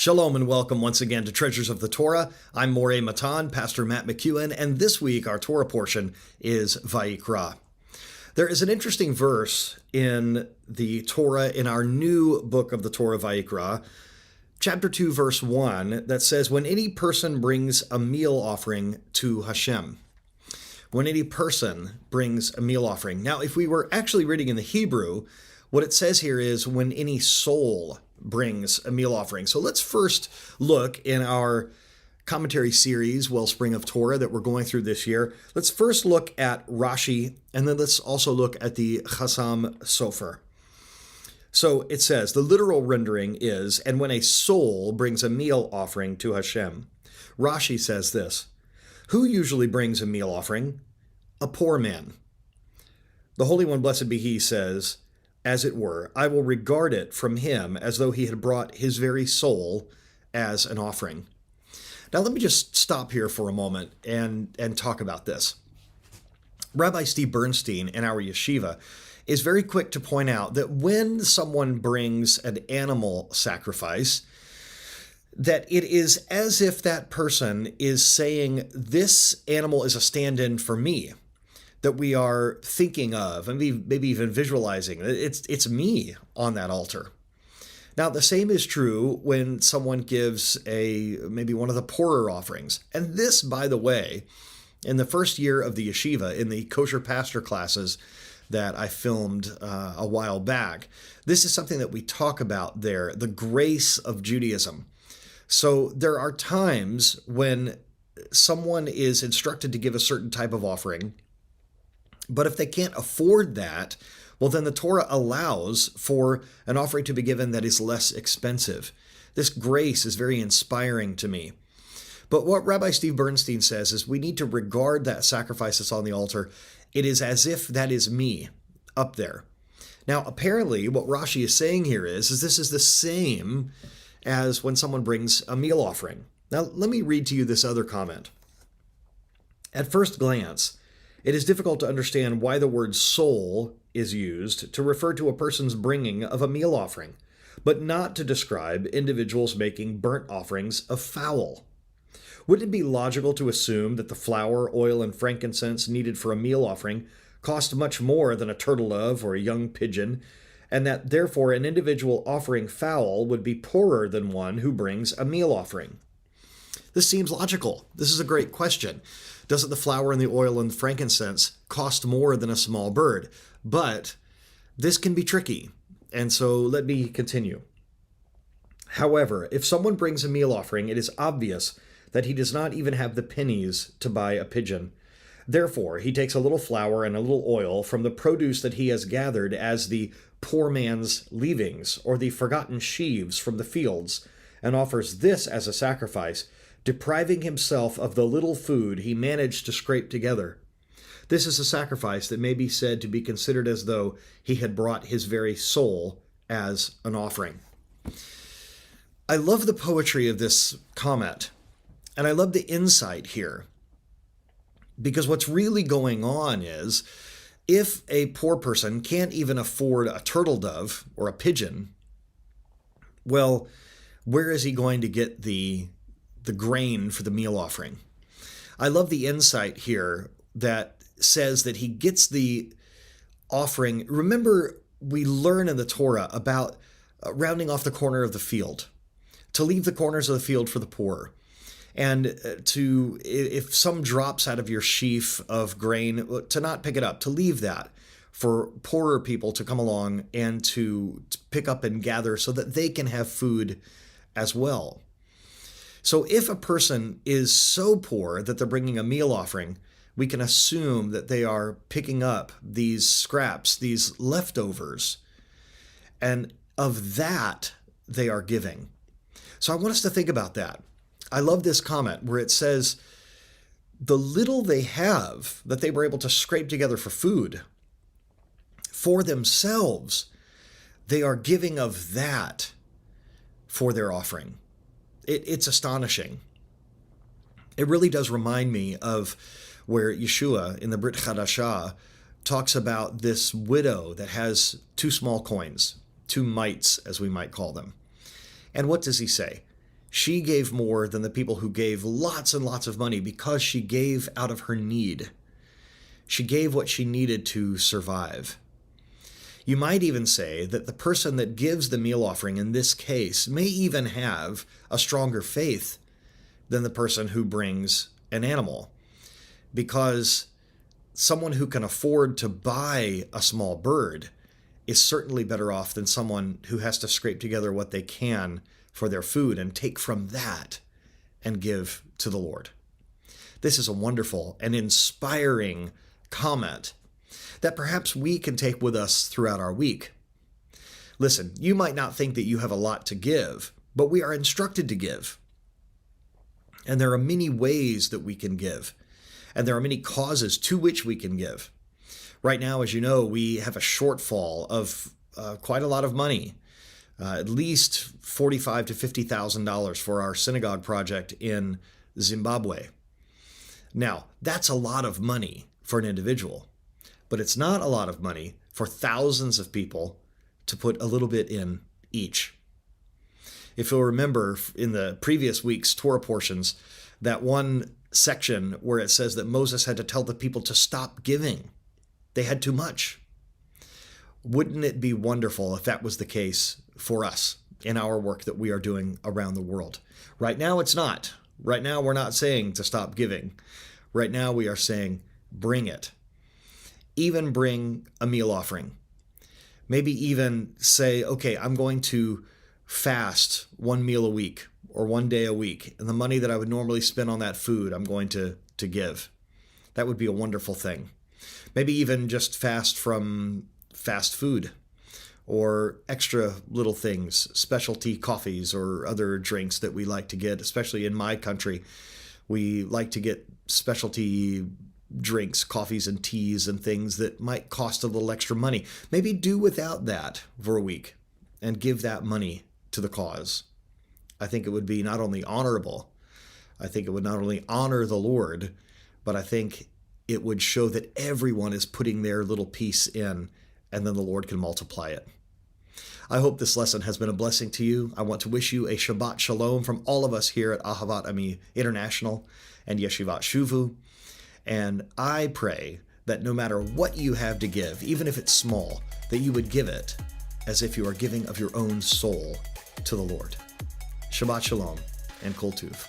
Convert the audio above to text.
Shalom and welcome once again to Treasures of the Torah. I'm Moreh Matan, Pastor Matt McEwen, and this week our Torah portion is Vayikra. There is an interesting verse in the Torah, in our new book of the Torah, Vayikra, chapter 2, verse 1, that says, when any person brings a meal offering to Hashem. When any person brings a meal offering. Now, if we were actually reading in the Hebrew, what it says here is when any soul brings a meal offering. So let's first look in our commentary series, Wellspring of Torah, that we're going through this year. Let's first look at Rashi, and then let's also look at the Chasam Sofer. So it says, the literal rendering is, and when a soul brings a meal offering to Hashem. Rashi says this, who usually brings a meal offering? A poor man. The Holy One, blessed be He, says, as it were, I will regard it from him as though he had brought his very soul as an offering. Now, let me just stop here for a moment and talk about this. Rabbi Steve Bernstein in our yeshiva is very quick to point out that when someone brings an animal sacrifice, that it is as if that person is saying, this animal is a stand-in for me, that we are thinking of, and maybe even visualizing. It's me on that altar. Now, the same is true when someone gives maybe one of the poorer offerings. And this, by the way, in the first year of the yeshiva, in the kosher pastor classes that I filmed a while back, this is something that we talk about there, the grace of Judaism. So there are times when someone is instructed to give a certain type of offering, but if they can't afford that, well, then the Torah allows for an offering to be given that is less expensive. This grace is very inspiring to me. But what Rabbi Steve Bernstein says is we need to regard that sacrifice that's on the altar. It is as if that is me up there. Now, apparently, what Rashi is saying here is this is the same as when someone brings a meal offering. Now, let me read to you this other comment. At first glance, it is difficult to understand why the word soul is used to refer to a person's bringing of a meal offering, but not to describe individuals making burnt offerings of fowl. Wouldn't it be logical to assume that the flour, oil, and frankincense needed for a meal offering cost much more than a turtle dove or a young pigeon, and that therefore an individual offering fowl would be poorer than one who brings a meal offering? This seems logical. This is a great question. Doesn't the flour and the oil and the frankincense cost more than a small bird? But this can be tricky. And so let me continue. However, if someone brings a meal offering, it is obvious that he does not even have the pennies to buy a pigeon. Therefore, he takes a little flour and a little oil from the produce that he has gathered as the poor man's leavings or the forgotten sheaves from the fields, and offers this as a sacrifice, depriving himself of the little food he managed to scrape together. This is a sacrifice that may be said to be considered as though he had brought his very soul as an offering. I love the poetry of this comment, and I love the insight here, because what's really going on is if a poor person can't even afford a turtle dove or a pigeon, well, where is he going to get the grain for the meal offering? I love the insight here that says that he gets the offering. Remember, we learn in the Torah about rounding off the corner of the field, to leave the corners of the field for the poor. And if some drops out of your sheaf of grain, to not pick it up, to leave that for poorer people to come along and to pick up and gather so that they can have food as well. So if a person is so poor that they're bringing a meal offering, we can assume that they are picking up these scraps, these leftovers, and of that they are giving. So I want us to think about that. I love this comment where it says, the little they have that they were able to scrape together for food, for themselves, they are giving of that for their offering. It's astonishing. It really does remind me of where Yeshua in the Brit Chadashah talks about this widow that has 2 small coins, 2 mites, as we might call them. And what does he say? She gave more than the people who gave lots and lots of money because she gave out of her need. She gave what she needed to survive. You might even say that the person that gives the meal offering in this case may even have a stronger faith than the person who brings an animal, because someone who can afford to buy a small bird is certainly better off than someone who has to scrape together what they can for their food and take from that and give to the Lord. This is a wonderful and inspiring comment that perhaps we can take with us throughout our week. Listen, you might not think that you have a lot to give, but we are instructed to give. And there are many ways that we can give. And there are many causes to which we can give. Right now, as you know, we have a shortfall of quite a lot of money, at least $45,000 to $50,000 for our synagogue project in Zimbabwe. Now, that's a lot of money for an individual, but it's not a lot of money for thousands of people to put a little bit in each. If you'll remember in the previous week's Torah portions, that one section where it says that Moses had to tell the people to stop giving. They had too much. Wouldn't it be wonderful if that was the case for us in our work that we are doing around the world? Right now, it's not. Right now, we're not saying to stop giving. Right now, we are saying, bring it. Even bring a meal offering. Maybe even say, okay, I'm going to fast one meal a week or one day a week, and the money that I would normally spend on that food, I'm going to give. That would be a wonderful thing. Maybe even just fast from fast food or extra little things, specialty coffees or other drinks that we like to get, especially in my country. We like to get specialty drinks, coffees and teas and things that might cost a little extra money. Maybe do without that for a week and give that money to the cause. I think it would be not only honorable, I think it would not only honor the Lord, but I think it would show that everyone is putting their little piece in, and then the Lord can multiply it. I hope this lesson has been a blessing to you. I want to wish you a Shabbat Shalom from all of us here at Ahavat Ammi International and Yeshivat Shuvu. And I pray that no matter what you have to give, even if it's small, that you would give it as if you are giving of your own soul to the Lord. Shabbat Shalom and Kol Tuv.